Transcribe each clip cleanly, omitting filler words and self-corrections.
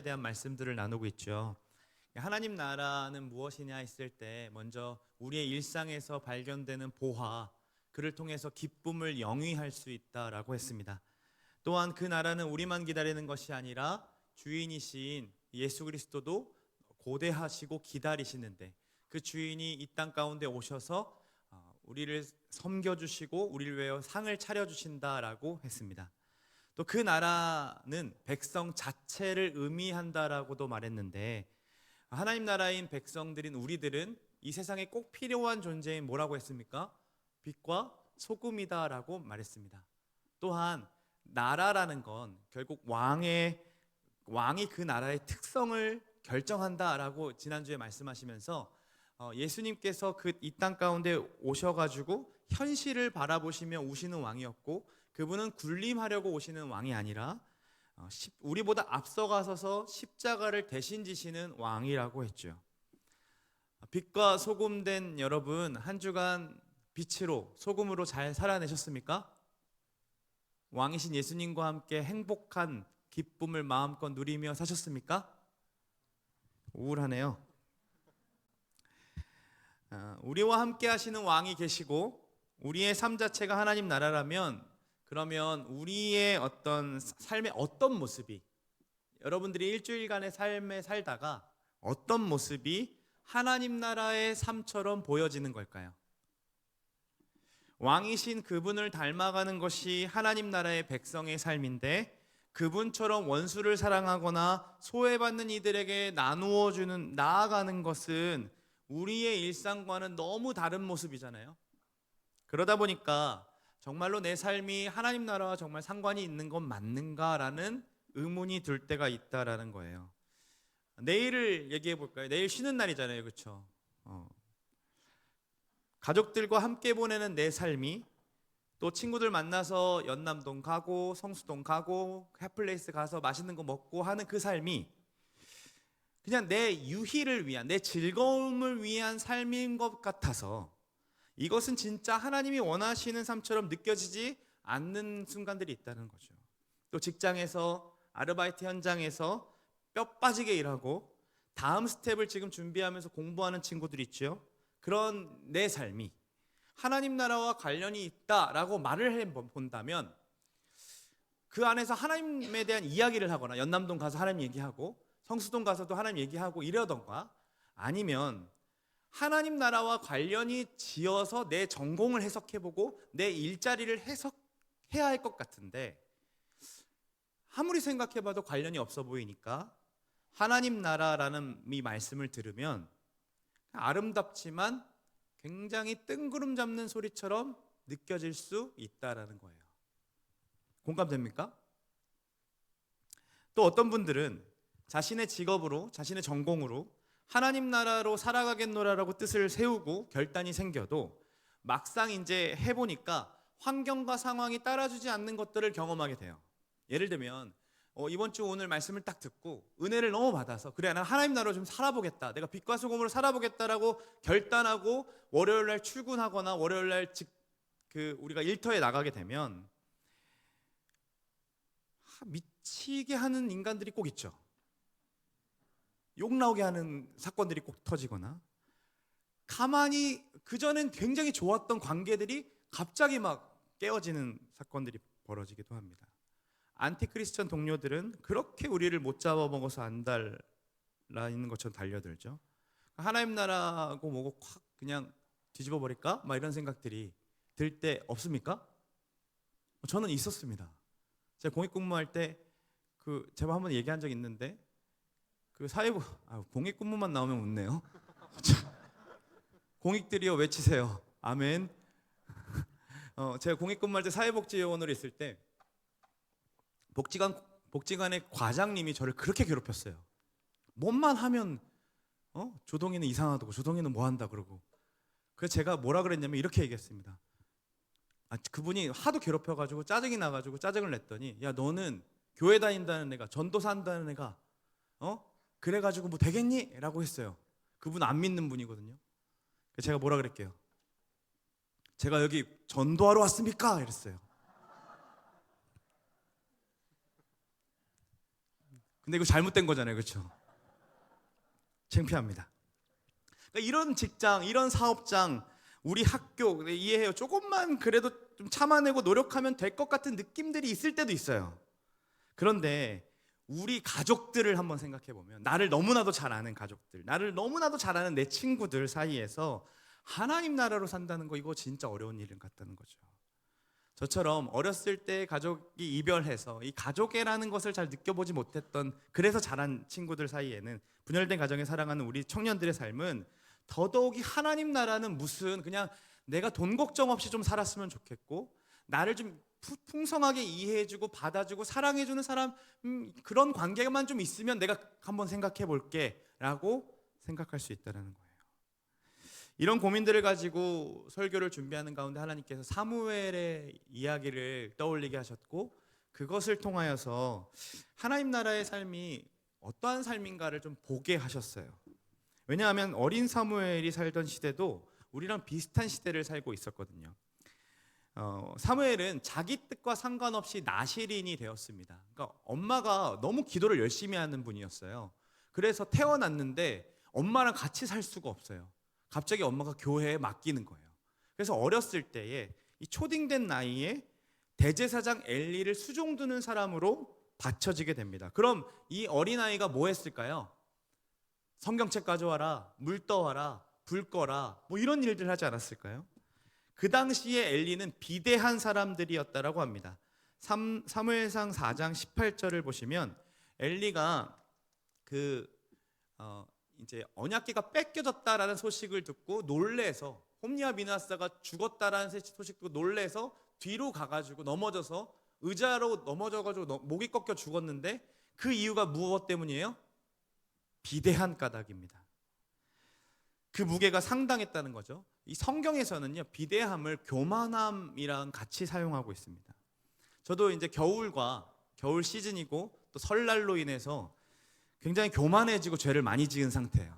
나라에 대한 말씀들을 나누고 있죠. 하나님 나라는 무엇이냐 했을 때 먼저 우리의 일상에서 발견되는 보화, 그를 통해서 기쁨을 영위할 수 있다라고 했습니다. 또한 그 나라는 우리만 기다리는 것이 아니라 주인이신 예수 그리스도도 고대하시고 기다리시는데, 그 주인이 이 땅 가운데 오셔서 우리를 섬겨주시고 우리를 위하여 상을 차려주신다라고 했습니다. 또 그 나라는 백성 자체를 의미한다라고도 말했는데, 하나님 나라인 백성들인 우리들은 이 세상에 꼭 필요한 존재인 뭐라고 했습니까? 빛과 소금이다라고 말했습니다. 또한 나라라는 건 결국 왕이 그 나라의 특성을 결정한다라고 지난주에 말씀하시면서 예수님께서 그 이 땅 가운데 오셔가지고 현실을 바라보시며 오시는 왕이었고, 그분은 군림하려고 오시는 왕이 아니라 우리보다 앞서가서서 십자가를 대신 지시는 왕이라고 했죠. 빛과 소금 된 여러분, 한 주간 빛으로 소금으로 잘 살아내셨습니까? 왕이신 예수님과 함께 행복한 기쁨을 마음껏 누리며 사셨습니까? 우울하네요. 우리와 함께 하시는 왕이 계시고 우리의 삶 자체가 하나님 나라라면, 그러면 우리의 어떤 삶의 어떤 모습이, 여러분들이 일주일간의 삶에 살다가 어떤 모습이 하나님 나라의 삶처럼 보여지는 걸까요? 왕이신 그분을 닮아가는 것이 하나님 나라의 백성의 삶인데, 그분처럼 원수를 사랑하거나 소외받는 이들에게 나아가는 것은 우리의 일상과는 너무 다른 모습이잖아요. 그러다 보니까 정말로 내 삶이 하나님 나라와 정말 상관이 있는 건 맞는가라는 의문이 들 때가 있다라는 거예요. 내일을 얘기해 볼까요? 내일 쉬는 날이잖아요, 그렇죠? 가족들과 함께 보내는 내 삶이, 또 친구들 만나서 연남동 가고 성수동 가고 핫플레이스 가서 맛있는 거 먹고 하는 그 삶이 그냥 내 유희를 위한, 내 즐거움을 위한 삶인 것 같아서 이것은 진짜 하나님이 원하시는 삶처럼 느껴지지 않는 순간들이 있다는 거죠. 또 직장에서, 아르바이트 현장에서 뼈 빠지게 일하고 다음 스텝을 지금 준비하면서 공부하는 친구들 있죠. 그런 내 삶이 하나님 나라와 관련이 있다라고 말을 해본다면, 그 안에서 하나님에 대한 이야기를 하거나 연남동 가서 하나님 얘기하고 성수동 가서도 하나님 얘기하고 이러던가, 아니면 하나님 나라와 관련이 지어서 내 전공을 해석해보고 내 일자리를 해석해야 할 것 같은데, 아무리 생각해봐도 관련이 없어 보이니까 하나님 나라라는 이 말씀을 들으면 아름답지만 굉장히 뜬구름 잡는 소리처럼 느껴질 수 있다라는 거예요. 공감됩니까? 또 어떤 분들은 자신의 직업으로, 자신의 전공으로 하나님 나라로 살아가겠노라라고 뜻을 세우고 결단이 생겨도 막상 이제 해보니까 환경과 상황이 따라주지 않는 것들을 경험하게 돼요. 예를 들면 이번 주 오늘 말씀을 딱 듣고 은혜를 너무 받아서, 그래 난 하나님 나라로 좀 살아보겠다, 내가 빛과 소금으로 살아보겠다라고 결단하고 월요일 날 출근하거나 월요일 날 우리가 일터에 나가게 되면 미치게 하는 인간들이 꼭 있죠. 욕 나오게 하는 사건들이 꼭 터지거나, 가만히 그전엔 굉장히 좋았던 관계들이 갑자기 막 깨어지는 사건들이 벌어지기도 합니다. 안티크리스천 동료들은 그렇게 우리를 못 잡아먹어서 안 달라있는 것처럼 달려들죠. 하나님 나라고 뭐고 확 그냥 뒤집어 버릴까? 막 이런 생각들이 들 때 없습니까? 저는 있었습니다. 제가 공익근무할 때 제가 한번 얘기한 적이 있는데, 공익근무만 나오면 웃네요. 공익들이여 외치세요. 아멘. 제가 공익근무할 때 사회복지요원으로 있을 때 복지관의 과장님이 저를 그렇게 괴롭혔어요. 뭔만 하면 조동이는 이상하다고, 조동이는 뭐 한다 그러고. 그래서 제가 뭐라 그랬냐면 이렇게 얘기했습니다. 그분이 하도 괴롭혀가지고 짜증이 나가지고 짜증을 냈더니, 야 너는 교회 다닌다는 애가, 전도사 한다는 애가 그래가지고 뭐 되겠니? 라고 했어요. 그분 안 믿는 분이거든요. 그래서 제가 뭐라 그랬게요? 제가 여기 전도하러 왔습니까? 이랬어요. 근데 이거 잘못된 거잖아요, 그렇죠? 창피합니다. 그러니까 이런 직장, 이런 사업장, 우리 학교 이해해요. 조금만 그래도 좀 참아내고 노력하면 될 것 같은 느낌들이 있을 때도 있어요. 그런데 우리 가족들을 한번 생각해 보면, 나를 너무나도 잘 아는 가족들, 나를 너무나도 잘 아는 내 친구들 사이에서 하나님 나라로 산다는 거, 이거 진짜 어려운 일 같다는 거죠. 저처럼 어렸을 때 가족이 이별해서 이 가족애라는 것을 잘 느껴보지 못했던, 그래서 자란 친구들 사이에는, 분열된 가정에 살아가는 우리 청년들의 삶은 더더욱이 하나님 나라는 무슨, 그냥 내가 돈 걱정 없이 좀 살았으면 좋겠고, 나를 좀 풍성하게 이해해주고 받아주고 사랑해주는 사람, 그런 관계만 좀 있으면 내가 한번 생각해 볼게 라고 생각할 수 있다는 거예요. 이런 고민들을 가지고 설교를 준비하는 가운데 하나님께서 사무엘의 이야기를 떠올리게 하셨고, 그것을 통하여서 하나님 나라의 삶이 어떠한 삶인가를 좀 보게 하셨어요. 왜냐하면 어린 사무엘이 살던 시대도 우리랑 비슷한 시대를 살고 있었거든요. 사무엘은 자기 뜻과 상관없이 나실인이 되었습니다. 그러니까 엄마가 너무 기도를 열심히 하는 분이었어요. 그래서 태어났는데 엄마랑 같이 살 수가 없어요. 갑자기 엄마가 교회에 맡기는 거예요. 그래서 어렸을 때에 이 초딩된 나이에 대제사장 엘리를 수종드는 사람으로 바쳐지게 됩니다. 그럼 이 어린아이가 뭐 했을까요? 성경책 가져와라, 물 떠와라, 불 꺼라, 뭐 이런 일들 하지 않았을까요? 그 당시에 엘리는 비대한 사람들이었다라고 합니다. 사무엘상 4장 18절을 보시면 엘리가 이제 언약궤가 뺏겨졌다라는 소식을 듣고 놀래서, 홈리와 비느하스가 죽었다라는 소식 듣고 놀래서 뒤로 가가지고 넘어져서 의자로 넘어져가지고 목이 꺾여 죽었는데, 그 이유가 무엇 때문이에요? 비대한 까닭입니다. 그 무게가 상당했다는 거죠. 이 성경에서는요, 비대함을 교만함이랑 같이 사용하고 있습니다. 저도 이제 겨울 시즌이고 또 설날로 인해서 굉장히 교만해지고 죄를 많이 지은 상태예요.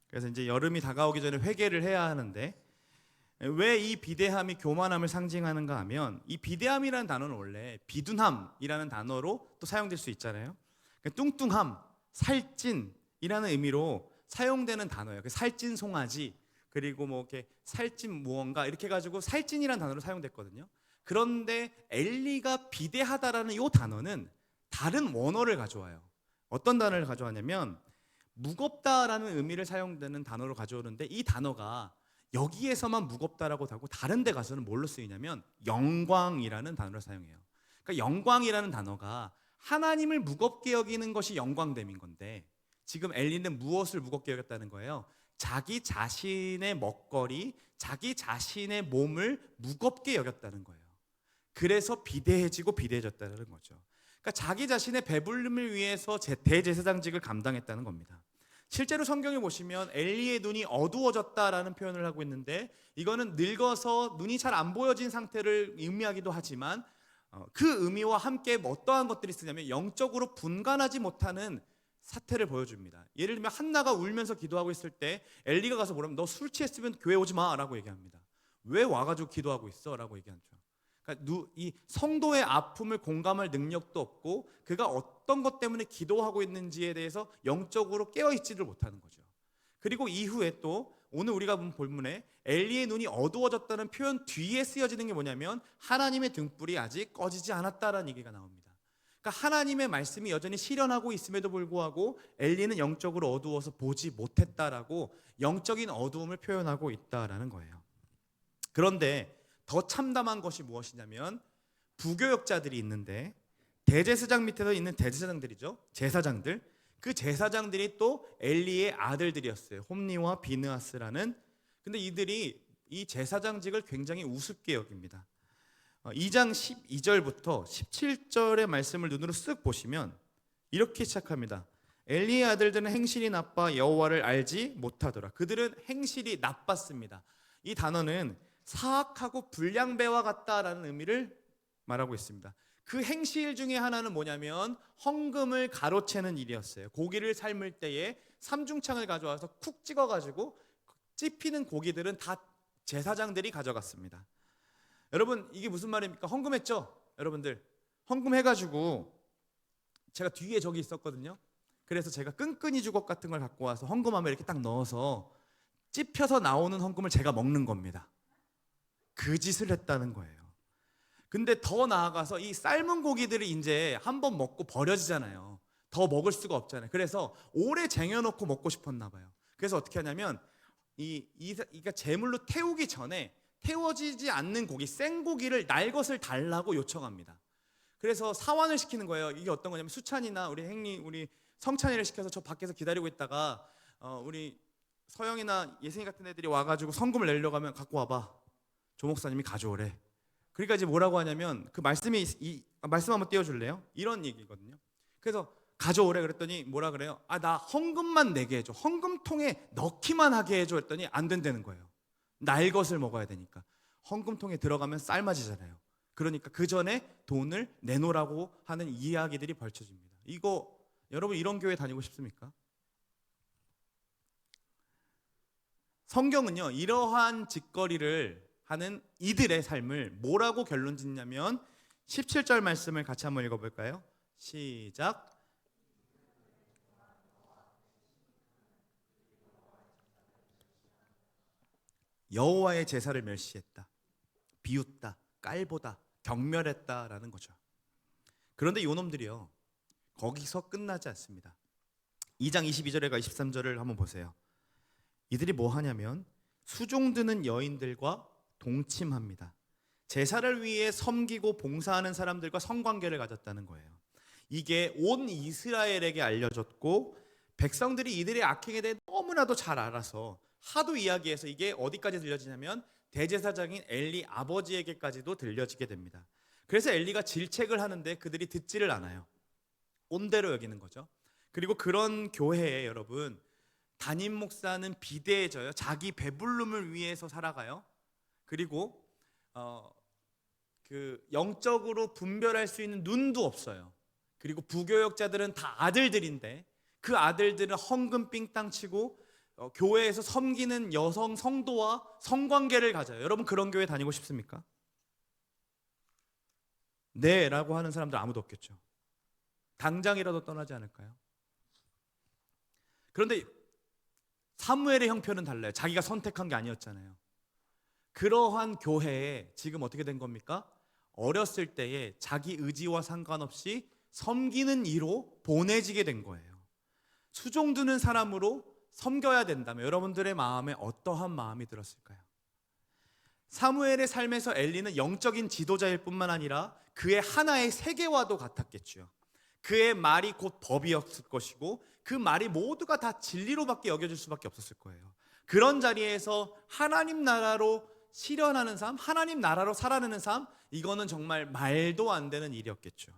그래서 이제 여름이 다가오기 전에 회개를 해야 하는데, 왜 이 비대함이 교만함을 상징하는가 하면, 이 비대함이라는 단어는 원래 비둔함이라는 단어로 또 사용될 수 있잖아요. 그러니까 뚱뚱함, 살찐이라는 의미로 사용되는 단어예요. 살찐 송아지, 그리고 뭐 이렇게 살찐 무언가, 이렇게 해가지고 살찐이라는 단어로 사용됐거든요. 그런데 엘리가 비대하다라는 이 단어는 다른 원어를 가져와요. 어떤 단어를 가져왔냐면 무겁다라는 의미를 사용되는 단어로 가져오는데, 이 단어가 여기에서만 무겁다라고 하고 다른 데 가서는 뭘로 쓰이냐면 영광이라는 단어를 사용해요. 그러니까 영광이라는 단어가 하나님을 무겁게 여기는 것이 영광됨인 건데, 지금 엘리는 무엇을 무겁게 여겼다는 거예요? 자기 자신의 먹거리, 자기 자신의 몸을 무겁게 여겼다는 거예요. 그래서 비대해지고 비대해졌다는 거죠. 그러니까 자기 자신의 배불림을 위해서 대제사장직을 감당했다는 겁니다. 실제로 성경에 보시면 엘리의 눈이 어두워졌다라는 표현을 하고 있는데, 이거는 늙어서 눈이 잘 안 보여진 상태를 의미하기도 하지만, 그 의미와 함께 어떠한 것들이 쓰냐면 영적으로 분간하지 못하는 사태를 보여줍니다. 예를 들면 한나가 울면서 기도하고 있을 때 엘리가 가서 뭐라면, 너 술 취했으면 교회 오지 마 라고 얘기합니다. 왜 와가지고 기도하고 있어? 라고 얘기하죠. 그러니까 이 성도의 아픔을 공감할 능력도 없고, 그가 어떤 것 때문에 기도하고 있는지에 대해서 영적으로 깨어있지를 못하는 거죠. 그리고 이후에 또 오늘 우리가 본 본문에 엘리의 눈이 어두워졌다는 표현 뒤에 쓰여지는 게 뭐냐면, 하나님의 등불이 아직 꺼지지 않았다라는 얘기가 나옵니다. 그러니까 하나님의 말씀이 여전히 실현하고 있음에도 불구하고 엘리는 영적으로 어두워서 보지 못했다라고 영적인 어두움을 표현하고 있다라는 거예요. 그런데 더 참담한 것이 무엇이냐면, 부교역자들이 있는데, 대제사장 밑에서 있는 대제사장들이죠. 제사장들. 그 제사장들이 또 엘리의 아들들이었어요. 홈리와 비느하스라는. 근데 이들이 이 제사장직을 굉장히 우습게 여깁니다. 2장 12절부터 17절의 말씀을 눈으로 쓱 보시면 이렇게 시작합니다. 엘리의 아들들은 행실이 나빠 여호와를 알지 못하더라. 그들은 행실이 나빴습니다. 이 단어는 사악하고 불량배와 같다라는 의미를 말하고 있습니다. 그 행실 중에 하나는 뭐냐면 헌금을 가로채는 일이었어요. 고기를 삶을 때에 삼중창을 가져와서 쿡 찍어가지고 찝히는 고기들은 다 제사장들이 가져갔습니다. 여러분, 이게 무슨 말입니까? 헌금했죠? 여러분들 헌금해가지고, 제가 뒤에 저기 있었거든요. 그래서 제가 끈끈이 주걱 같은 걸 갖고 와서 헌금함에 이렇게 딱 넣어서 찝혀서 나오는 헌금을 제가 먹는 겁니다. 그 짓을 했다는 거예요. 근데 더 나아가서 이 삶은 고기들이 이제 한번 먹고 버려지잖아요. 더 먹을 수가 없잖아요. 그래서 오래 쟁여놓고 먹고 싶었나 봐요. 그래서 어떻게 하냐면 그러니까 제물로 태우기 전에 태워지지 않는 고기, 생고기를 날 것을 달라고 요청합니다. 그래서 사환을 시키는 거예요. 이게 어떤 거냐면 수찬이나 우리 행리, 우리 성찬이를 시켜서 저 밖에서 기다리고 있다가 우리 서영이나 예승이 같은 애들이 와가지고 성금을 내려고 하면 갖고 와봐. 조 목사님이 가져오래. 그러니까 이제 뭐라고 하냐면 그 말씀이 말씀 한번 띄워줄래요? 이런 얘기거든요. 그래서 가져오래 그랬더니 뭐라 그래요? 나 헌금만 내게 해줘. 헌금통에 넣기만 하게 해줘 했더니 안 된다는 거예요. 날 것을 먹어야 되니까. 헌금통에 들어가면 삶아지잖아요. 그러니까 그 전에 돈을 내놓으라고 하는 이야기들이 벌쳐집니다. 이거 여러분 이런 교회 다니고 싶습니까? 성경은요 이러한 짓거리를 하는 이들의 삶을 뭐라고 결론 짓냐면 17절 말씀을 같이 한번 읽어볼까요? 시작. 여호와의 제사를 멸시했다, 비웃다, 깔보다, 경멸했다라는 거죠. 그런데 요놈들이요 거기서 끝나지 않습니다. 2장 22절과 23절을 한번 보세요. 이들이 뭐 하냐면 수종드는 여인들과 동침합니다. 제사를 위해 섬기고 봉사하는 사람들과 성관계를 가졌다는 거예요. 이게 온 이스라엘에게 알려졌고 백성들이 이들의 악행에 대해 너무나도 잘 알아서 하도 이야기해서 이게 어디까지 들려지냐면 대제사장인 엘리 아버지에게까지도 들려지게 됩니다. 그래서 엘리가 질책을 하는데 그들이 듣지를 않아요. 꼰대로 여기는 거죠. 그리고 그런 교회에 여러분 담임 목사는 비대해져요. 자기 배부름을 위해서 살아가요. 그리고 그 영적으로 분별할 수 있는 눈도 없어요. 그리고 부교역자들은 다 아들들인데 그 아들들은 헌금 삥땅 치고 교회에서 섬기는 여성 성도와 성관계를 가져요. 여러분 그런 교회 다니고 싶습니까? 네 라고 하는 사람들 아무도 없겠죠. 당장이라도 떠나지 않을까요? 그런데 사무엘의 형편은 달라요. 자기가 선택한 게 아니었잖아요. 그러한 교회에 지금 어떻게 된 겁니까? 어렸을 때에 자기 의지와 상관없이 섬기는 이로 보내지게 된 거예요. 수종드는 사람으로 섬겨야 된다면 여러분들의 마음에 어떠한 마음이 들었을까요? 사무엘의 삶에서 엘리는 영적인 지도자일 뿐만 아니라 그의 하나의 세계와도 같았겠죠. 그의 말이 곧 법이었을 것이고 그 말이 모두가 다 진리로밖에 여겨질 수밖에 없었을 거예요. 그런 자리에서 하나님 나라로 실현하는 삶, 하나님 나라로 살아내는 삶, 이거는 정말 말도 안 되는 일이었겠죠.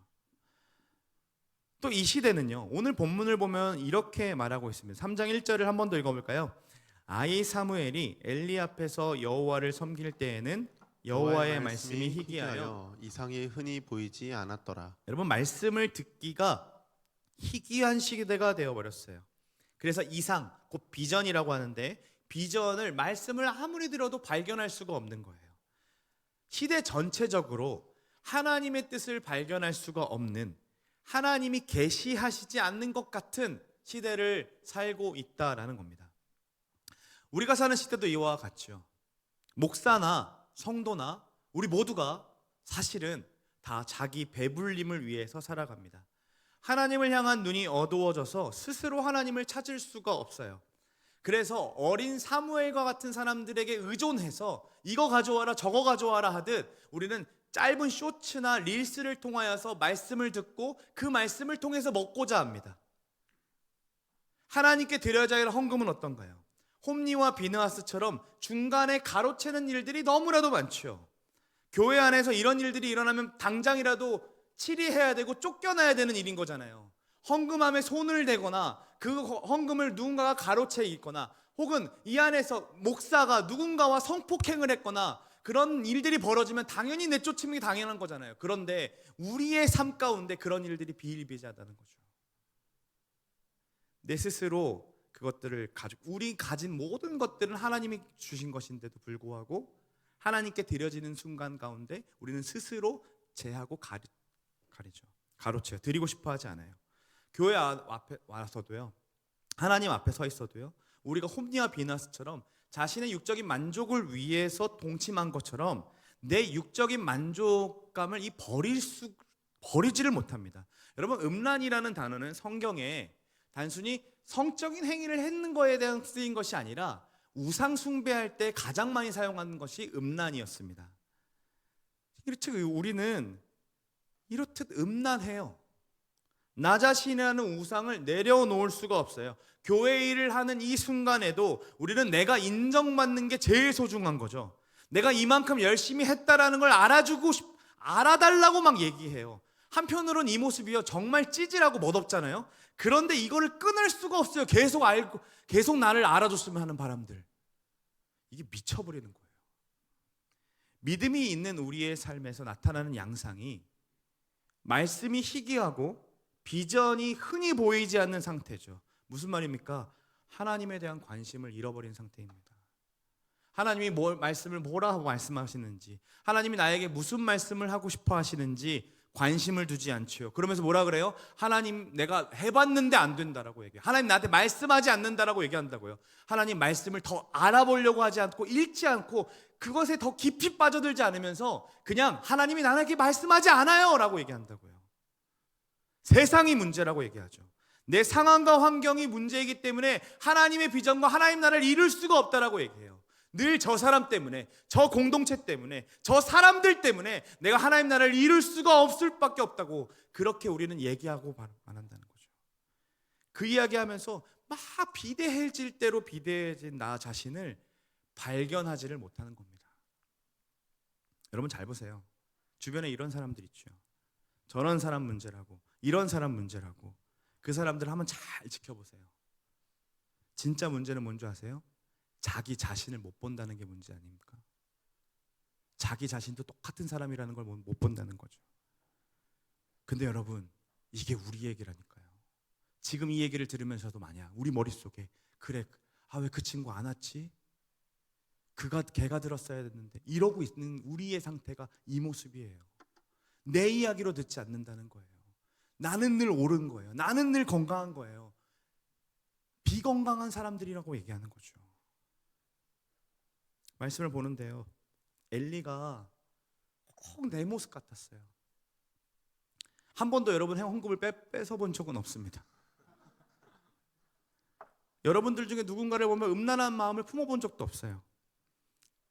또 이 시대는요, 오늘 본문을 보면 이렇게 말하고 있습니다. 3장 1절을 한 번 더 읽어볼까요? 아이 사무엘이 엘리 앞에서 여호와를 섬길 때에는 여호와의 말씀이 희귀하여 이상이 흔히 보이지 않았더라. 여러분 말씀을 듣기가 희귀한 시대가 되어버렸어요. 그래서 이상, 곧 비전이라고 하는데 비전을 말씀을 아무리 들어도 발견할 수가 없는 거예요. 시대 전체적으로 하나님의 뜻을 발견할 수가 없는, 하나님이 계시하시지 않는 것 같은 시대를 살고 있다라는 겁니다. 우리가 사는 시대도 이와 같죠. 목사나 성도나 우리 모두가 사실은 다 자기 배불림을 위해서 살아갑니다. 하나님을 향한 눈이 어두워져서 스스로 하나님을 찾을 수가 없어요. 그래서 어린 사무엘과 같은 사람들에게 의존해서 이거 가져와라 저거 가져와라 하듯 우리는 짧은 쇼츠나 릴스를 통하여서 말씀을 듣고 그 말씀을 통해서 먹고자 합니다. 하나님께 드려야 할 헌금은 어떤가요? 홈리와 비느하스처럼 중간에 가로채는 일들이 너무나도 많죠. 교회 안에서 이런 일들이 일어나면 당장이라도 치리해야 되고 쫓겨나야 되는 일인 거잖아요. 헌금함에 손을 대거나 그 헌금을 누군가가 가로채 있거나 혹은 이 안에서 목사가 누군가와 성폭행을 했거나 그런 일들이 벌어지면 당연히 내쫓음이 당연한 거잖아요. 그런데 우리의 삶 가운데 그런 일들이 비일비재하다는 거죠. 내 스스로 그것들을 가지고 우리 가진 모든 것들은 하나님이 주신 것인데도 불구하고 하나님께 드려지는 순간 가운데 우리는 스스로 제하고 가리죠. 가로채요. 드리고 싶어 하지 않아요. 교회 앞에 와서도요, 하나님 앞에 서 있어도요, 우리가 홈리와 비나스처럼 자신의 육적인 만족을 위해서 동침한 것처럼 내 육적인 만족감을 버리지를 못합니다. 여러분, 음란이라는 단어는 성경에 단순히 성적인 행위를 했는 거에 대한 쓰인 것이 아니라 우상 숭배할 때 가장 많이 사용하는 것이 음란이었습니다. 이렇듯 우리는 이렇듯 음란해요. 나 자신이라는 우상을 내려놓을 수가 없어요. 교회 일을 하는 이 순간에도 우리는 내가 인정받는 게 제일 소중한 거죠. 내가 이만큼 열심히 했다라는 걸 알아달라고 막 얘기해요. 한편으로는 이 모습이요, 정말 찌질하고 멋없잖아요. 그런데 이거를 끊을 수가 없어요. 계속 나를 알아줬으면 하는 바람들. 이게 미쳐버리는 거예요. 믿음이 있는 우리의 삶에서 나타나는 양상이 말씀이 희귀하고 비전이 흔히 보이지 않는 상태죠. 무슨 말입니까? 하나님에 대한 관심을 잃어버린 상태입니다. 하나님이 말씀을 뭐라고 말씀하시는지, 하나님이 나에게 무슨 말씀을 하고 싶어 하시는지 관심을 두지 않죠. 그러면서 뭐라 그래요? 하나님, 내가 해봤는데 안 된다라고 얘기해요. 하나님 나한테 말씀하지 않는다라고 얘기한다고요. 하나님 말씀을 더 알아보려고 하지 않고 읽지 않고 그것에 더 깊이 빠져들지 않으면서 그냥 하나님이 나에게 말씀하지 않아요 라고 얘기한다고요. 세상이 문제라고 얘기하죠. 내 상황과 환경이 문제이기 때문에 하나님의 비전과 하나님 나라를 이룰 수가 없다라고 얘기해요. 늘 저 사람 때문에, 저 공동체 때문에, 저 사람들 때문에 내가 하나님 나라를 이룰 수가 없을 밖에 없다고 그렇게 우리는 얘기하고 안 한다는 거죠. 그 이야기하면서 막 비대해질 대로 비대해진 나 자신을 발견하지를 못하는 겁니다. 여러분 잘 보세요. 주변에 이런 사람들 있죠. 저런 사람 문제라고, 이런 사람 문제라고. 그 사람들 한번 잘 지켜보세요. 진짜 문제는 뭔지 아세요? 자기 자신을 못 본다는 게 문제 아닙니까? 자기 자신도 똑같은 사람이라는 걸 못 본다는 거죠. 근데 여러분, 이게 우리 얘기라니까요. 지금 이 얘기를 들으면서도 만약 우리 머릿속에 그래, 왜 그 친구 안 왔지? 걔가 들었어야 됐는데 이러고 있는 우리의 상태가 이 모습이에요. 내 이야기로 듣지 않는다는 거예요. 나는 늘 옳은 거예요. 나는 늘 건강한 거예요. 비건강한 사람들이라고 얘기하는 거죠. 말씀을 보는데요, 엘리가 꼭 내 모습 같았어요. 한 번도 여러분 헌금을 뺏어본 적은 없습니다. 여러분들 중에 누군가를 보면 음란한 마음을 품어본 적도 없어요.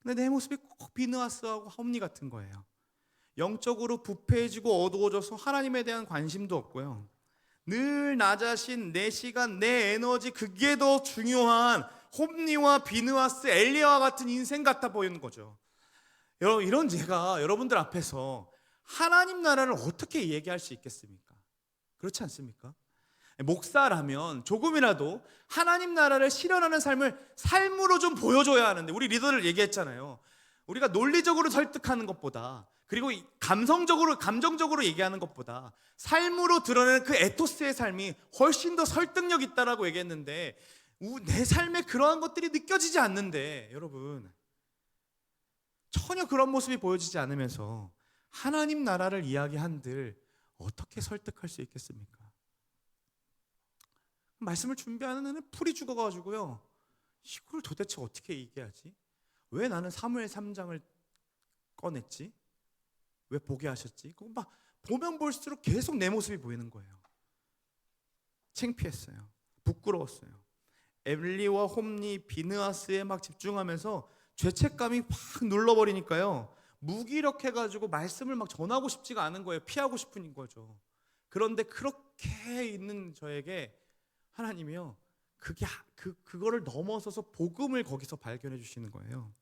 근데 내 모습이 꼭 비느하스하고 홈리 같은 거예요. 영적으로 부패해지고 어두워져서 하나님에 대한 관심도 없고요. 늘 나 자신, 내 시간, 내 에너지, 그게 더 중요한 홈리와 비느하스, 엘리야와 같은 인생 같아 보이는 거죠. 여러분, 이런 제가 여러분들 앞에서 하나님 나라를 어떻게 얘기할 수 있겠습니까? 그렇지 않습니까? 목사라면 조금이라도 하나님 나라를 실현하는 삶으로 좀 보여줘야 하는데, 우리 리더들 얘기했잖아요. 우리가 논리적으로 설득하는 것보다, 그리고 감정적으로 얘기하는 것보다 삶으로 드러내는 그 에토스의 삶이 훨씬 더 설득력 있다라고 얘기했는데, 내 삶에 그러한 것들이 느껴지지 않는데, 여러분, 전혀 그런 모습이 보여지지 않으면서 하나님 나라를 이야기한들 어떻게 설득할 수 있겠습니까? 말씀을 준비하는 데는 풀이 죽어가지고요, 이걸 도대체 어떻게 얘기하지? 왜 나는 사무엘 3장을 꺼냈지? 왜 보게 하셨지? 그거 막 보면 볼수록 계속 내 모습이 보이는 거예요. 창피했어요. 부끄러웠어요. 엘리와 홈리, 비느하스에 막 집중하면서 죄책감이 확 눌러버리니까요, 무기력해가지고 말씀을 막 전하고 싶지가 않은 거예요. 피하고 싶은 거죠. 그런데 그렇게 있는 저에게 하나님이요, 그거를 넘어서서 복음을 거기서 발견해 주시는 거예요.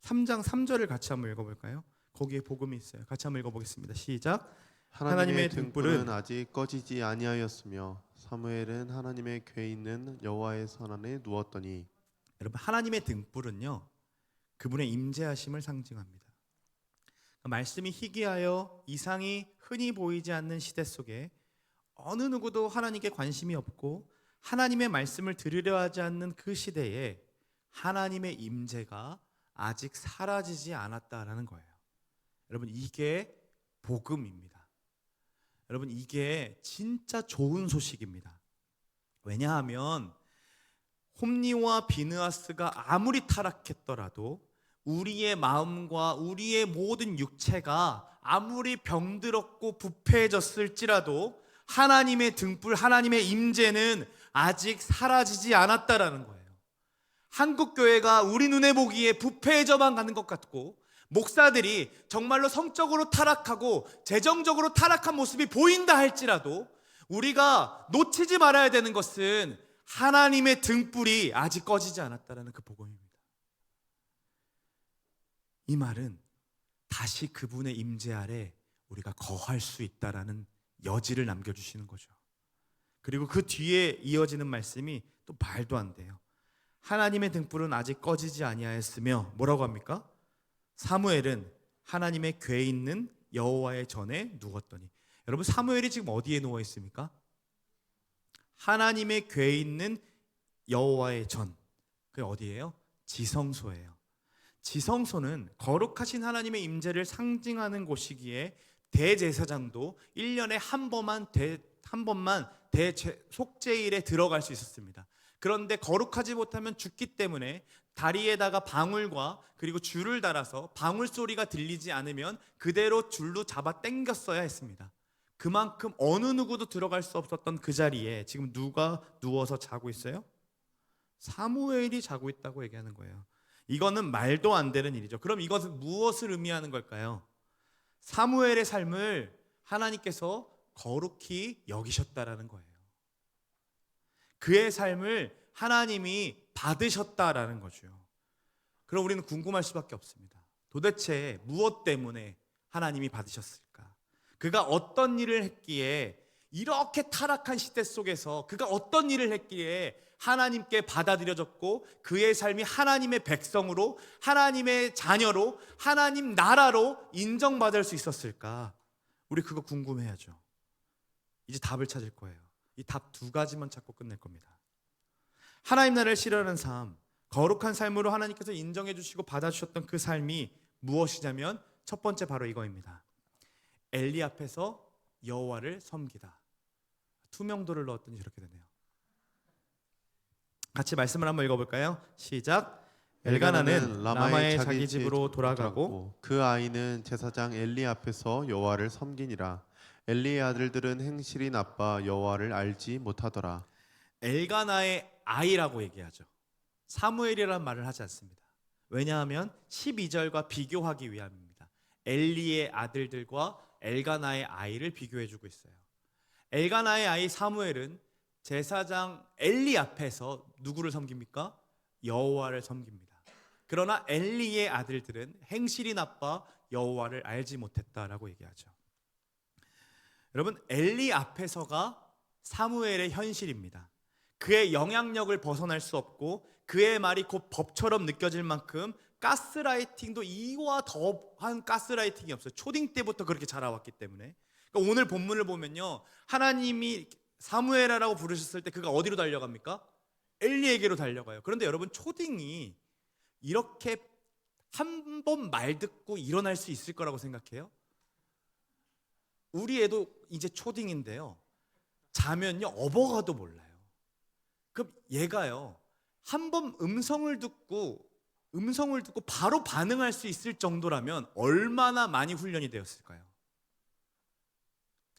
3장 3절을 같이 한번 읽어볼까요? 거기에 복음이 있어요. 같이 한번 읽어보겠습니다. 시작. 하나님의 등불은 아직 꺼지지 아니하였으며 사무엘은 하나님의 궤에 있는 여호와의 선 안에 누웠더니. 여러분, 하나님의 등불은요, 그분의 임재하심을 상징합니다. 말씀이 희귀하여 이상이 흔히 보이지 않는 시대 속에 어느 누구도 하나님께 관심이 없고 하나님의 말씀을 들으려 하지 않는 그 시대에 하나님의 임재가 아직 사라지지 않았다라는 거예요. 여러분, 이게 복음입니다. 여러분, 이게 진짜 좋은 소식입니다. 왜냐하면 홈리와 비느하스가 아무리 타락했더라도 우리의 마음과 우리의 모든 육체가 아무리 병들었고 부패해졌을지라도 하나님의 등불, 하나님의 임재는 아직 사라지지 않았다라는 거예요. 한국교회가 우리 눈에 보기에 부패해져만 가는 것 같고, 목사들이 정말로 성적으로 타락하고 재정적으로 타락한 모습이 보인다 할지라도 우리가 놓치지 말아야 되는 것은 하나님의 등불이 아직 꺼지지 않았다라는 그 복음입니다. 이 말은 다시 그분의 임재 아래 우리가 거할 수 있다라는 여지를 남겨주시는 거죠. 그리고 그 뒤에 이어지는 말씀이 또 말도 안 돼요. 하나님의 등불은 아직 꺼지지 아니하였으며 뭐라고 합니까? 사무엘은 하나님의 궤 있는 여호와의 전에 누웠더니. 여러분, 사무엘이 지금 어디에 누워 있습니까? 하나님의 궤 있는 여호와의 전. 그게 어디예요? 지성소예요. 지성소는 거룩하신 하나님의 임재를 상징하는 곳이기에 대제사장도 1년에 한 번만 속죄일에 들어갈 수 있었습니다. 그런데 거룩하지 못하면 죽기 때문에 다리에다가 방울과 그리고 줄을 달아서 방울 소리가 들리지 않으면 그대로 줄로 잡아 당겼어야 했습니다. 그만큼 어느 누구도 들어갈 수 없었던 그 자리에 지금 누가 누워서 자고 있어요? 사무엘이 자고 있다고 얘기하는 거예요. 이거는 말도 안 되는 일이죠. 그럼 이것은 무엇을 의미하는 걸까요? 사무엘의 삶을 하나님께서 거룩히 여기셨다라는 거예요. 그의 삶을 하나님이 받으셨다라는 거죠. 그럼 우리는 궁금할 수밖에 없습니다. 도대체 무엇 때문에 하나님이 받으셨을까? 그가 어떤 일을 했기에, 이렇게 타락한 시대 속에서 그가 어떤 일을 했기에 하나님께 받아들여졌고 그의 삶이 하나님의 백성으로, 하나님의 자녀로, 하나님 나라로 인정받을 수 있었을까? 우리 그거 궁금해야죠. 이제 답을 찾을 거예요. 이 답 두 가지만 찾고 끝낼 겁니다. 하나님 나라를 실현하는 삶, 거룩한 삶으로 하나님께서 인정해 주시고 받아주셨던 그 삶이 무엇이냐면 첫 번째 바로 이거입니다. 엘리 앞에서 여호와를 섬기다. 투명도를 넣었더니 이렇게 되네요. 같이 말씀을 한번 읽어볼까요? 시작. 엘가나는 라마의 자기 집으로 돌아가고 그 아이는 제사장 엘리 앞에서 여호와를 섬기니라. 엘리의 아들들은 행실이 나빠 여호와를 알지 못하더라. 엘가나의 아이라고 얘기하죠. 사무엘이라는 말을 하지 않습니다. 왜냐하면 12절과 비교하기 위함입니다. 엘리의 아들들과 엘가나의 아이를 비교해주고 있어요. 엘가나의 아이 사무엘은 제사장 엘리 앞에서 누구를 섬깁니까? 여호와를 섬깁니다. 그러나 엘리의 아들들은 행실이 나빠 여호와를 알지 못했다라고 얘기하죠. 여러분, 엘리 앞에서가 사무엘의 현실입니다. 그의 영향력을 벗어날 수 없고 그의 말이 곧 법처럼 느껴질 만큼 가스라이팅도 이와 더한 가스라이팅이 없어요. 초딩 때부터 그렇게 자라왔기 때문에. 그러니까 오늘 본문을 보면요, 하나님이 사무엘아라고 부르셨을 때 그가 어디로 달려갑니까? 엘리에게로 달려가요. 그런데 여러분, 초딩이 이렇게 한 번 말 듣고 일어날 수 있을 거라고 생각해요? 우리 애도 이제 초딩인데요, 자면요 업어가도 몰라요. 그럼 얘가요 한 번 음성을 듣고 바로 반응할 수 있을 정도라면 얼마나 많이 훈련이 되었을까요?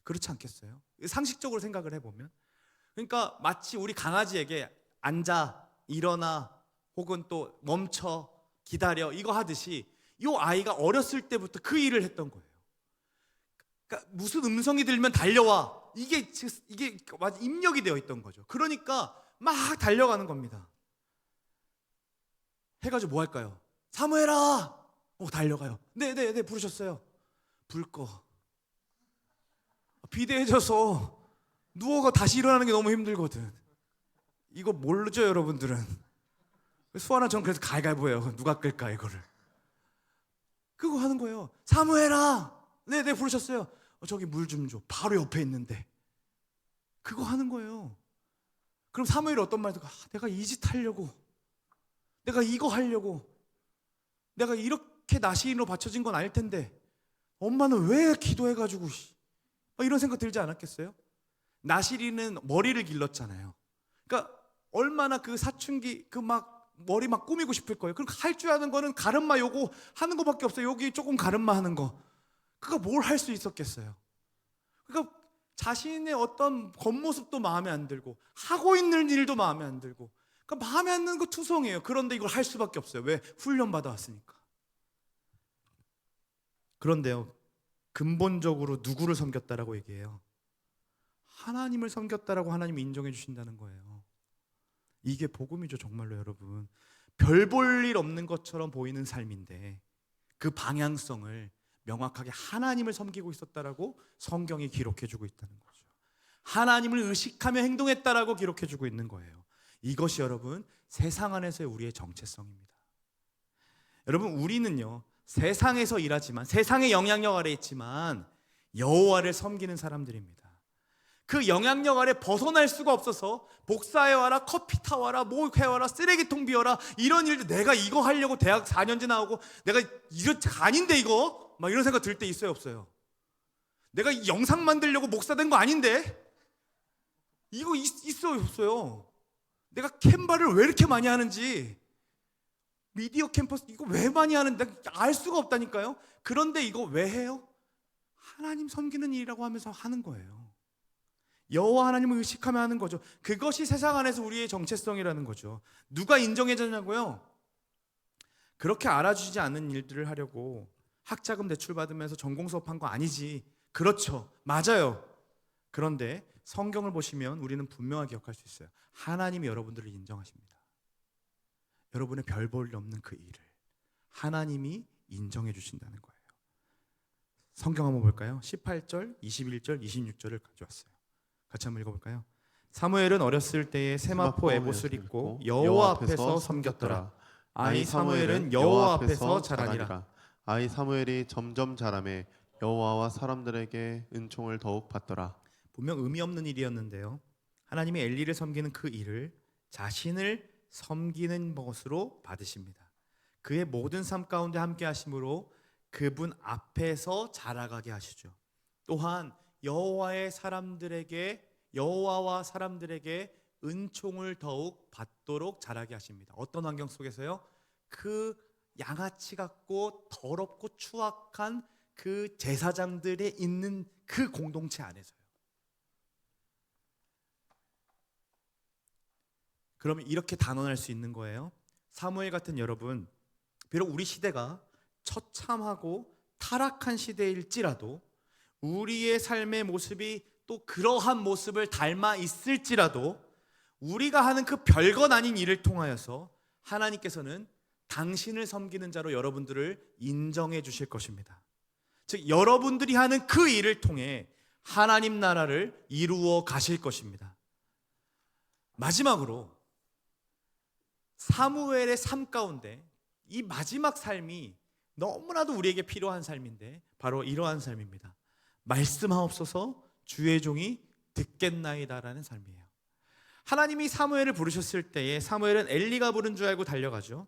그렇지 않겠어요? 상식적으로 생각을 해보면. 그러니까 마치 우리 강아지에게 앉아, 일어나, 혹은 또 멈춰, 기다려, 이거 하듯이 이 아이가 어렸을 때부터 그 일을 했던 거예요. 그러니까 무슨 음성이 들면 달려와, 이게 입력이 되어 있던 거죠. 그러니까 막 달려가는 겁니다. 해가지고 뭐 할까요? 사무엘아! 달려가요. 네, 부르셨어요. 불 꺼. 비대해져서 누워가 다시 일어나는 게 너무 힘들거든. 이거 모르죠, 여러분들은? 수아나 전 그래서 가위바위보예요. 누가 끌까 이거를. 그거 하는 거예요. 사무엘아! 네, 부르셨어요. 저기 물 좀 줘. 바로 옆에 있는데. 그거 하는 거예요. 그럼 사무엘이 어떤 말도, 내가 이 짓 하려고, 내가 이거 하려고, 내가 이렇게 나시인으로 바쳐진 건 알 텐데 엄마는 왜 기도해가지고 이런 생각 들지 않았겠어요? 나실이는 머리를 길렀잖아요. 그러니까 얼마나 그 사춘기 그 막 머리 막 꾸미고 싶을 거예요. 그럼 할 줄 아는 거는 가르마 요거 하는 거밖에 없어요. 여기 조금 가르마 하는 거. 그거 뭘 할 수 있었겠어요? 그러니까 자신의 어떤 겉모습도 마음에 안 들고 하고 있는 일도 마음에 안 들고 그러니까 마음에 안 드는 거 투성이에요. 그런데 이걸 할 수밖에 없어요. 왜? 훈련 받아왔으니까. 그런데요, 근본적으로 누구를 섬겼다라고 얘기해요? 하나님을 섬겼다라고 하나님이 인정해 주신다는 거예요. 이게 복음이죠, 정말로. 여러분, 별 볼 일 없는 것처럼 보이는 삶인데 그 방향성을 명확하게 하나님을 섬기고 있었다라고 성경이 기록해 주고 있다는 거죠. 하나님을 의식하며 행동했다라고 기록해 주고 있는 거예요. 이것이 여러분 세상 안에서의 우리의 정체성입니다. 여러분, 우리는요 세상에서 일하지만 세상의 영향력 아래 있지만 여호와를 섬기는 사람들입니다. 그 영향력 아래 벗어날 수가 없어서 복사해와라, 커피 타와라, 뭐 해와라, 쓰레기통 비워라, 이런 일들 내가 이거 하려고 대학 4년제 나오고 내가 이거 아닌데 이거? 막 이런 생각 들 때 있어요, 없어요? 내가 이 영상 만들려고 목사 된 거 아닌데? 이거 있어요, 없어요? 내가 캔바를 왜 이렇게 많이 하는지, 미디어 캠퍼스 이거 왜 많이 하는데 알 수가 없다니까요. 그런데 이거 왜 해요? 하나님 섬기는 일이라고 하면서 하는 거예요. 여호와 하나님을 의식하며 하는 거죠. 그것이 세상 안에서 우리의 정체성이라는 거죠. 누가 인정해 줬냐고요? 그렇게 알아주지 않는 일들을 하려고 학자금 대출 받으면서 전공 수업한 거 아니지. 그렇죠, 맞아요. 그런데 성경을 보시면 우리는 분명하게 기억할 수 있어요. 하나님이 여러분들을 인정하십니다. 여러분의 별 볼 일 없는 그 일을 하나님이 인정해 주신다는 거예요. 성경 한번 볼까요? 18절, 21절, 26절을 가져왔어요. 같이 한번 읽어볼까요? 사무엘은 어렸을 때에 세마포 에봇을 입고 여호와 앞에서 섬겼더라. 아이 사무엘은 여호와 앞에서 자라니라. 아이 사무엘이 점점 자라매 여호와와 사람들에게 은총을 더욱 받더라. 분명 의미 없는 일이었는데요, 하나님이 엘리를 섬기는 그 일을 자신을 섬기는 것으로 받으십니다. 그의 모든 삶 가운데 함께 하심으로 그분 앞에서 자라가게 하시죠. 또한 여호와와 사람들에게 은총을 더욱 받도록 자라게 하십니다. 어떤 환경 속에서요? 그 양아치 같고 더럽고 추악한 그 제사장들에 있는 그 공동체 안에서요. 그러면 이렇게 단언할 수 있는 거예요. 사무엘 같은 여러분, 비록 우리 시대가 처참하고 타락한 시대일지라도 우리의 삶의 모습이 또 그러한 모습을 닮아 있을지라도 우리가 하는 그 별것 아닌 일을 통하여서 하나님께서는 당신을 섬기는 자로 여러분들을 인정해 주실 것입니다. 즉 여러분들이 하는 그 일을 통해 하나님 나라를 이루어 가실 것입니다. 마지막으로 사무엘의 삶 가운데 이 마지막 삶이 너무나도 우리에게 필요한 삶인데 바로 이러한 삶입니다. 말씀하옵소서 주의 종이 듣겠나이다라는 삶이에요. 하나님이 사무엘을 부르셨을 때에 사무엘은 엘리가 부른 줄 알고 달려가죠.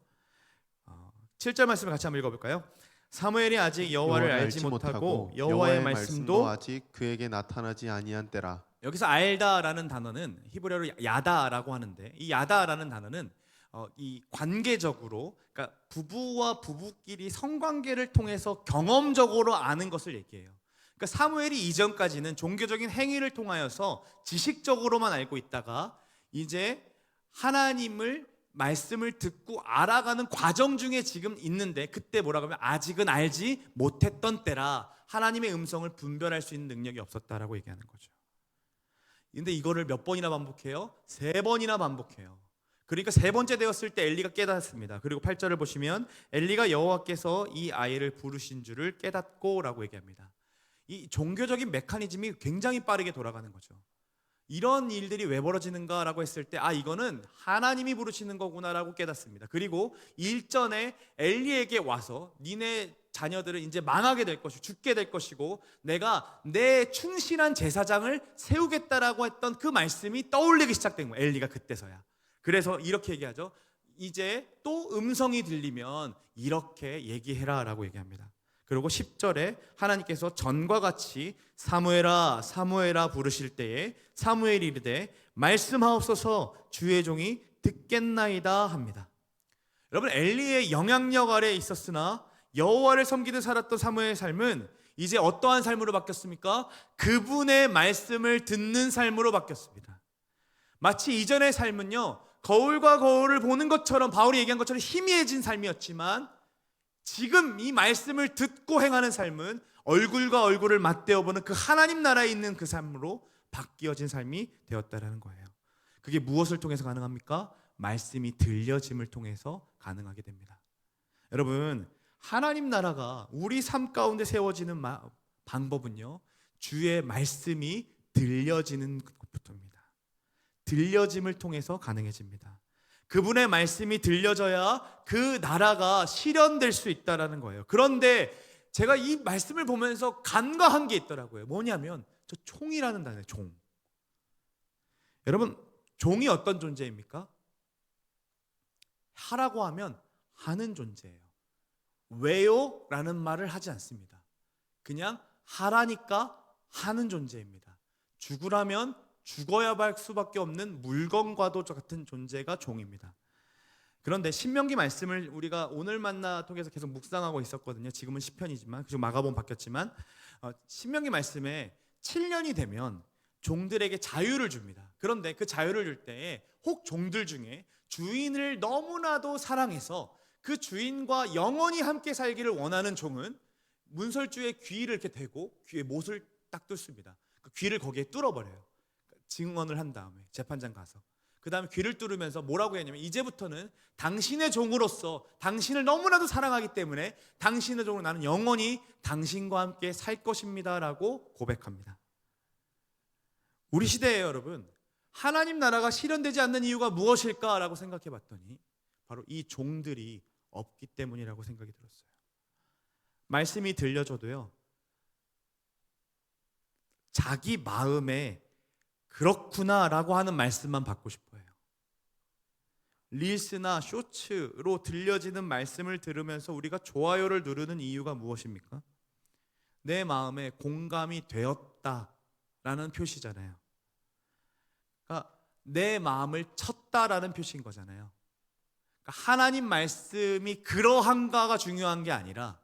7절 말씀을 같이 한번 읽어볼까요? 사무엘이 아직 여호와를 알지 못하고 여호와의 말씀도 아직 그에게 나타나지 아니한 때라. 여기서 알다라는 단어는 히브리어로 야다라고 하는데, 이 야다라는 단어는 이 관계적으로, 그러니까 부부와 부부끼리 성관계를 통해서 경험적으로 아는 것을 얘기해요. 그러니까 사무엘이 이전까지는 종교적인 행위를 통하여서 지식적으로만 알고 있다가 이제 하나님을 말씀을 듣고 알아가는 과정 중에 지금 있는데, 그때 뭐라고 하면 아직은 알지 못했던 때라 하나님의 음성을 분별할 수 있는 능력이 없었다라고 얘기하는 거죠. 근데 이거를 몇 번이나 반복해요? 3번이나 반복해요. 그러니까 3번째 되었을 때 엘리가 깨닫습니다. 그리고 8절을 보시면 엘리가 여호와께서 이 아이를 부르신 줄을 깨닫고 라고 얘기합니다. 이 종교적인 메커니즘이 굉장히 빠르게 돌아가는 거죠. 이런 일들이 왜 벌어지는가라고 했을 때 이거는 하나님이 부르시는 거구나라고 깨닫습니다. 그리고 일전에 엘리에게 와서 니네 자녀들은 이제 망하게 될 것이고 죽게 될 것이고 내가 내 충실한 제사장을 세우겠다라고 했던 그 말씀이 떠올리기 시작된 거예요. 엘리가 그때서야. 그래서 이렇게 얘기하죠. 이제 또 음성이 들리면 이렇게 얘기해라 라고 얘기합니다. 그리고 10절에 하나님께서 전과 같이 사무엘아 사무엘아 부르실 때에 사무엘이 이르되 말씀하옵소서 주의 종이 듣겠나이다 합니다. 여러분, 엘리의 영향력 아래에 있었으나 여호와를 섬기듯 살았던 사무엘의 삶은 이제 어떠한 삶으로 바뀌었습니까? 그분의 말씀을 듣는 삶으로 바뀌었습니다. 마치 이전의 삶은요, 거울과 거울을 보는 것처럼, 바울이 얘기한 것처럼 희미해진 삶이었지만 지금 이 말씀을 듣고 행하는 삶은 얼굴과 얼굴을 맞대어 보는 그 하나님 나라에 있는 그 삶으로 바뀌어진 삶이 되었다라는 거예요. 그게 무엇을 통해서 가능합니까? 말씀이 들려짐을 통해서 가능하게 됩니다. 여러분, 하나님 나라가 우리 삶 가운데 세워지는 방법은요, 주의 말씀이 들려지는 것부터입니다. 들려짐을 통해서 가능해집니다. 그분의 말씀이 들려져야 그 나라가 실현될 수 있다는 거예요. 그런데 제가 이 말씀을 보면서 간과한 게 있더라고요. 뭐냐면 저 총이라는 단어예요. 종. 여러분, 종이 어떤 존재입니까? 하라고 하면 하는 존재예요. 왜요? 라는 말을 하지 않습니다. 그냥 하라니까 하는 존재입니다. 죽으라면 죽어야 할 수밖에 없는 물건과도 같은 존재가 종입니다. 그런데 신명기 말씀을 우리가 오늘 만나 통해서 계속 묵상하고 있었거든요. 지금은 시편이지만, 그리고 마가복음 바뀌었지만, 신명기 말씀에 7년이 되면 종들에게 자유를 줍니다. 그런데 그 자유를 줄 때에 혹 종들 중에 주인을 너무나도 사랑해서 그 주인과 영원히 함께 살기를 원하는 종은 문설주의 귀를 이렇게 대고 귀에 못을 딱 뚫습니다. 그 귀를 거기에 뚫어버려요. 증언을 한 다음에 재판장 가서 그 다음에 귀를 뚫으면서 뭐라고 했냐면, 이제부터는 당신의 종으로서 당신을 너무나도 사랑하기 때문에 당신의 종으로 나는 영원히 당신과 함께 살 것입니다 라고 고백합니다. 우리 시대에 여러분, 하나님 나라가 실현되지 않는 이유가 무엇일까라고 생각해 봤더니 바로 이 종들이 없기 때문이라고 생각이 들었어요. 말씀이 들려줘도요, 자기 마음에 그렇구나라고 하는 말씀만 받고 싶어요. 릴스나 쇼츠로 들려지는 말씀을 들으면서 우리가 좋아요를 누르는 이유가 무엇입니까? 내 마음에 공감이 되었다라는 표시잖아요. 그러니까 내 마음을 쳤다라는 표시인 거잖아요. 그러니까 하나님 말씀이 그러한가가 중요한 게 아니라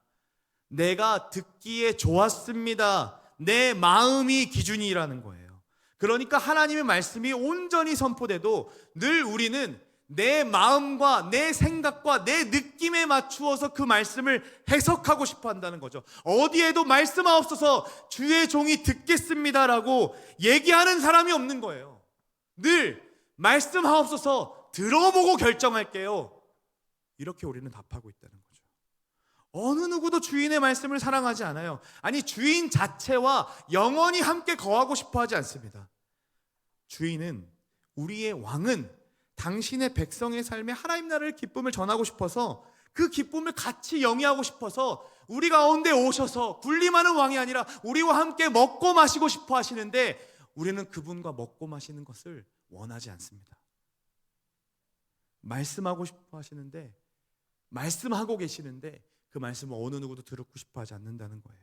내가 듣기에 좋았습니다, 내 마음이 기준이라는 거예요. 그러니까 하나님의 말씀이 온전히 선포돼도 늘 우리는 내 마음과 내 생각과 내 느낌에 맞추어서 그 말씀을 해석하고 싶어 한다는 거죠. 어디에도 말씀하옵소서 주의 종이 듣겠습니다라고 얘기하는 사람이 없는 거예요. 늘 말씀하옵소서 들어보고 결정할게요, 이렇게 우리는 답하고 있다는 거죠. 어느 누구도 주인의 말씀을 사랑하지 않아요. 아니, 주인 자체와 영원히 함께 거하고 싶어 하지 않습니다. 주인은, 우리의 왕은 당신의 백성의 삶에 하나님 나라의 기쁨을 전하고 싶어서, 그 기쁨을 같이 영위하고 싶어서 우리 가운데 오셔서 군림하는 왕이 아니라 우리와 함께 먹고 마시고 싶어 하시는데, 우리는 그분과 먹고 마시는 것을 원하지 않습니다. 말씀하고 싶어 하시는데, 말씀하고 계시는데 그 말씀을 어느 누구도 듣고 싶어 하지 않는다는 거예요.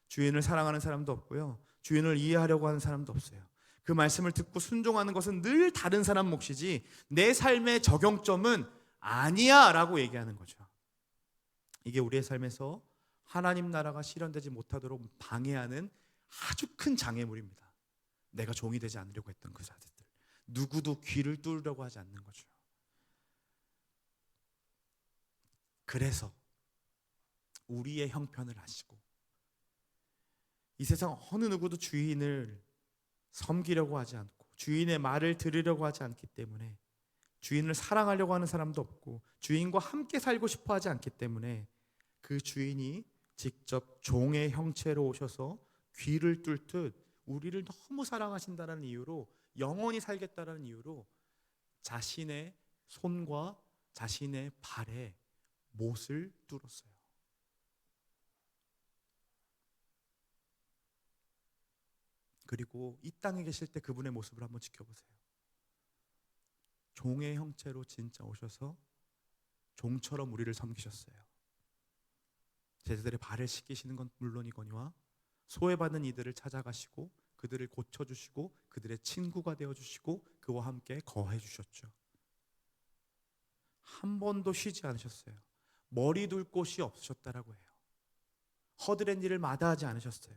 주인을 사랑하는 사람도 없고요, 주인을 이해하려고 하는 사람도 없어요. 그 말씀을 듣고 순종하는 것은 늘 다른 사람 몫이지 내 삶의 적용점은 아니야 라고 얘기하는 거죠. 이게 우리의 삶에서 하나님 나라가 실현되지 못하도록 방해하는 아주 큰 장애물입니다. 내가 종이 되지 않으려고 했던 그 자들들, 누구도 귀를 뚫으려고 하지 않는 거죠. 그래서 우리의 형편을 아시고 이 세상 어느 누구도 주인을 섬기려고 하지 않고 주인의 말을 들으려고 하지 않기 때문에, 주인을 사랑하려고 하는 사람도 없고 주인과 함께 살고 싶어 하지 않기 때문에 그 주인이 직접 종의 형체로 오셔서 귀를 뚫듯 우리를 너무 사랑하신다는 이유로, 영원히 살겠다는 이유로 자신의 손과 자신의 발에 못을 뚫었어요. 그리고 이 땅에 계실 때 그분의 모습을 한번 지켜보세요. 종의 형체로 진짜 오셔서 종처럼 우리를 섬기셨어요. 제자들의 발을 씻기시는 건 물론이거니와 소외받는 이들을 찾아가시고 그들을 고쳐주시고 그들의 친구가 되어주시고 그와 함께 거해주셨죠. 한 번도 쉬지 않으셨어요. 머리 둘 곳이 없으셨다라고 해요. 허드렛 일을 마다하지 않으셨어요.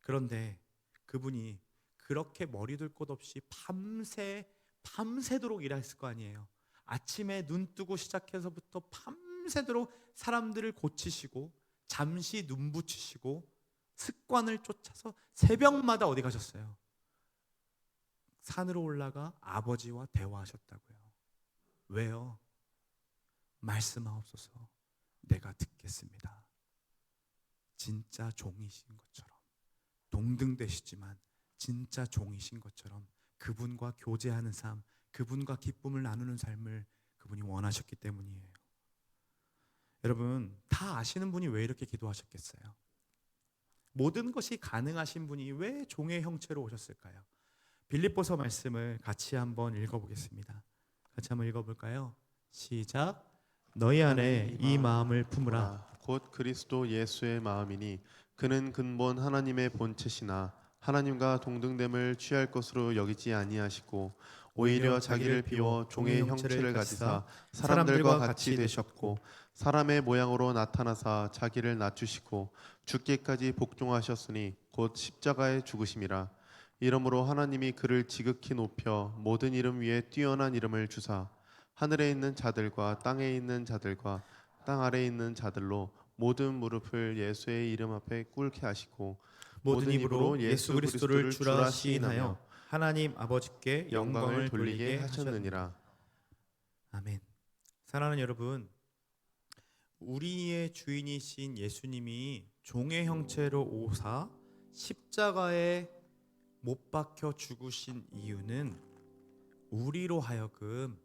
그런데 그분이 그렇게 머리 둘 곳 없이 밤새도록 일했을 거 아니에요. 아침에 눈 뜨고 시작해서부터 밤새도록 사람들을 고치시고 잠시 눈 붙이시고 습관을 쫓아서 새벽마다 어디 가셨어요? 산으로 올라가 아버지와 대화하셨다고요. 왜요? 말씀하옵소서, 내가 듣겠습니다. 진짜 종이신 것처럼, 동등되시지만 진짜 종이신 것처럼 그분과 교제하는 삶, 그분과 기쁨을 나누는 삶을 그분이 원하셨기 때문이에요. 여러분, 다 아시는 분이 왜 이렇게 기도하셨겠어요? 모든 것이 가능하신 분이 왜 종의 형체로 오셨을까요? 빌립보서 말씀을 같이 한번 읽어보겠습니다. 같이 한번 읽어볼까요? 시작. 너희 안에 이 마음을 품으라. 곧 그리스도 예수의 마음이니 그는 근본 하나님의 본체시나 하나님과 동등됨을 취할 것으로 여기지 아니하시고 오히려 자기를 비워 종의 형체를 가지사 사람들과 같이 되셨고 사람의 모양으로 나타나사 자기를 낮추시고 죽기까지 복종하셨으니 곧 십자가에 죽으심이라. 이러므로 하나님이 그를 지극히 높여 모든 이름 위에 뛰어난 이름을 주사 하늘에 있는 자들과 땅에 있는 자들과 땅 아래에 있는 자들로 모든 무릎을 예수의 이름 앞에 꿇게 하시고 모든 입으로 예수 그리스도를 주라 시인하여 하나님 아버지께 영광을 돌리게 하셨느니라. 아멘. 사랑하는 여러분, 우리의 주인이신 예수님이 종의 형체로 오사 십자가에 못 박혀 죽으신 이유는 우리로 하여금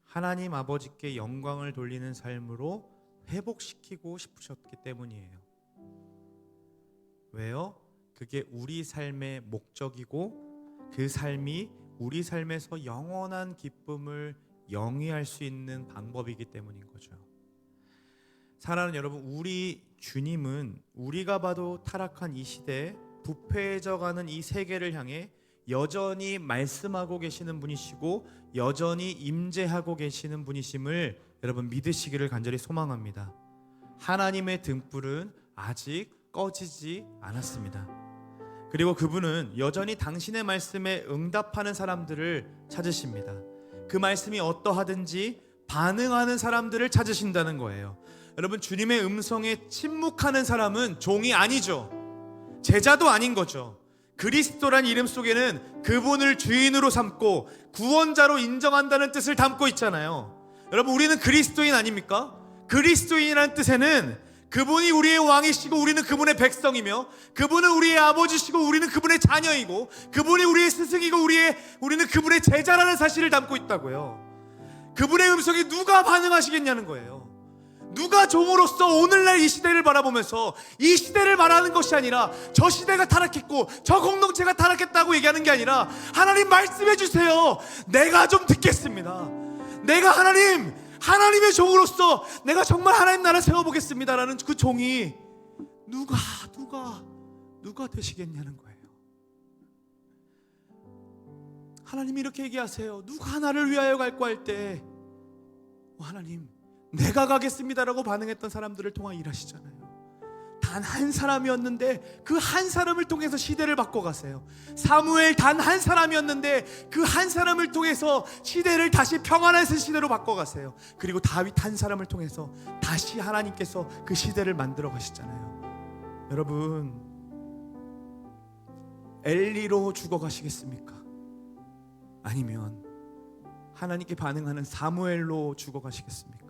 하나님 아버지께 영광을 돌리는 삶으로 회복시키고 싶으셨기 때문이에요. 왜요? 그게 우리 삶의 목적이고 그 삶이 우리 삶에서 영원한 기쁨을 영위할 수 있는 방법이기 때문인 거죠. 사랑하는 여러분, 우리 주님은 우리가 봐도 타락한 이 시대에 부패해져가는 이 세계를 향해 여전히 말씀하고 계시는 분이시고 여전히 임재하고 계시는 분이심을 여러분 믿으시기를 간절히 소망합니다. 하나님의 등불은 아직 꺼지지 않았습니다. 그리고 그분은 여전히 당신의 말씀에 응답하는 사람들을 찾으십니다. 그 말씀이 어떠하든지 반응하는 사람들을 찾으신다는 거예요. 여러분, 주님의 음성에 침묵하는 사람은 종이 아니죠. 제자도 아닌 거죠. 그리스도란 이름 속에는 그분을 주인으로 삼고 구원자로 인정한다는 뜻을 담고 있잖아요. 여러분, 우리는 그리스도인 아닙니까? 그리스도인이라는 뜻에는 그분이 우리의 왕이시고 우리는 그분의 백성이며 그분은 우리의 아버지시고 우리는 그분의 자녀이고 그분이 우리의 스승이고 우리는 그분의 제자라는 사실을 담고 있다고요. 그분의 음성에 누가 반응하시겠냐는 거예요. 누가 종으로서 오늘날 이 시대를 바라보면서 이 시대를 말하는 것이 아니라 저 시대가 타락했고 저 공동체가 타락했다고 얘기하는 게 아니라 하나님 말씀해 주세요. 내가 좀 듣겠습니다. 내가 하나님의 종으로서 내가 정말 하나님 나라 세워보겠습니다라는 그 종이 누가 되시겠냐는 거예요. 하나님이 이렇게 얘기하세요. 누가 나를 위하여 갈고 할 때 하나님 내가 가겠습니다라고 반응했던 사람들을 통해 일하시잖아요. 단 한 사람이었는데 그 한 사람을 통해서 시대를 바꿔가세요. 사무엘 단 한 사람이었는데 그 한 사람을 통해서 시대를 다시 평안한 시대로 바꿔가세요. 그리고 다윗 한 사람을 통해서 다시 하나님께서 그 시대를 만들어 가시잖아요. 여러분, 엘리로 죽어가시겠습니까? 아니면 하나님께 반응하는 사무엘로 죽어가시겠습니까?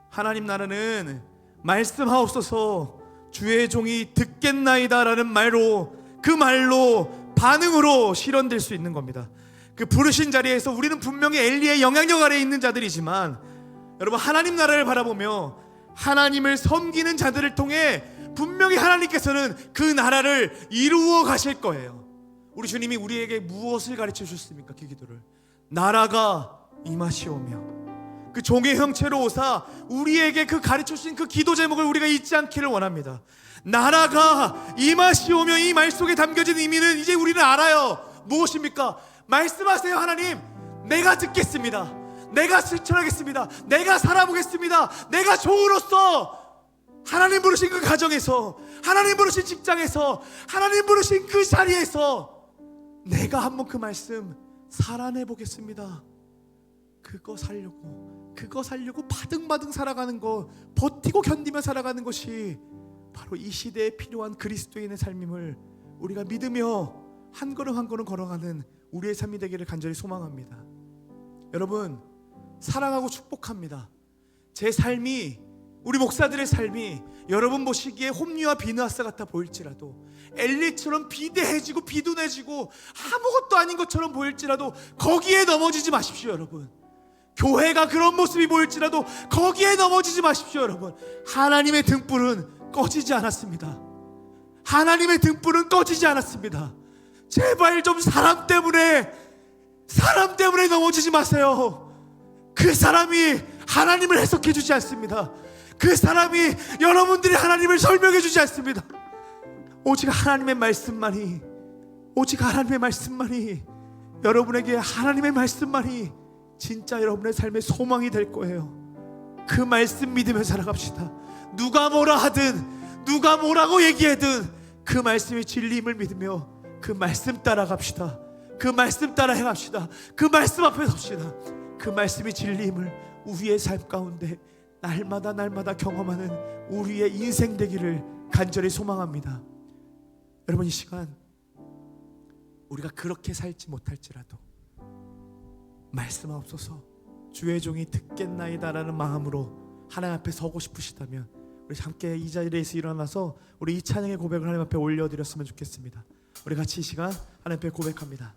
하나님 나라는 말씀하옵소서 주의 종이 듣겠나이다 라는 말로, 그 말로 반응으로 실현될 수 있는 겁니다. 그 부르신 자리에서 우리는 분명히 엘리의 영향력 아래에 있는 자들이지만 여러분, 하나님 나라를 바라보며 하나님을 섬기는 자들을 통해 분명히 하나님께서는 그 나라를 이루어 가실 거예요. 우리 주님이 우리에게 무엇을 가르쳐 주셨습니까? 그 기도를 나라가 임하시오며 그 종의 형체로 오사 우리에게 그 가르쳐 주신 그 기도 제목을 우리가 잊지 않기를 원합니다. 나라가 임하시오며, 이 말 속에 담겨진 의미는 이제 우리는 알아요. 무엇입니까? 말씀하세요 하나님. 내가 듣겠습니다. 내가 실천하겠습니다. 내가 살아보겠습니다. 내가 종으로서 하나님 부르신 그 가정에서, 하나님 부르신 직장에서, 하나님 부르신 그 자리에서 내가 한번 그 말씀 살아내 보겠습니다. 그거 살려고 바등바등 살아가는 거, 버티고 견디며 살아가는 것이 바로 이 시대에 필요한 그리스도인의 삶임을 우리가 믿으며 한 걸음 한 걸음 걸어가는 우리의 삶이 되기를 간절히 소망합니다. 여러분, 사랑하고 축복합니다. 제 삶이, 우리 목사들의 삶이 여러분 보시기에 홈리와 비느하스 같아 보일지라도, 엘리처럼 비대해지고 비둔해지고 아무것도 아닌 것처럼 보일지라도 거기에 넘어지지 마십시오. 여러분, 교회가 그런 모습이 보일지라도 거기에 넘어지지 마십시오. 여러분, 하나님의 등불은 꺼지지 않았습니다. 하나님의 등불은 꺼지지 않았습니다. 제발 좀 사람 때문에 넘어지지 마세요. 그 사람이 하나님을 해석해 주지 않습니다. 그 사람이 여러분들이 하나님을 설명해 주지 않습니다. 오직 하나님의 말씀만이, 여러분에게 하나님의 말씀만이 진짜 여러분의 삶의 소망이 될 거예요. 그 말씀 믿으며 살아갑시다. 누가 뭐라 하든, 누가 뭐라고 얘기하든 그 말씀이 진리임을 믿으며 그 말씀 따라 갑시다. 그 말씀 따라 행합시다. 그 말씀 앞에 섭시다. 그 말씀이 진리임을 우리의 삶 가운데 날마다 경험하는 우리의 인생 되기를 간절히 소망합니다. 여러분, 이 시간 우리가 그렇게 살지 못할지라도 말씀하옵소서, 주의 종이 듣겠나이다라는 마음으로 하나님 앞에 서고 싶으시다면 우리 함께 이 자리에서 일어나서 우리 이 찬양의 고백을 하나님 앞에 올려드렸으면 좋겠습니다. 우리 같이 이 시간 하나님 앞에 고백합니다.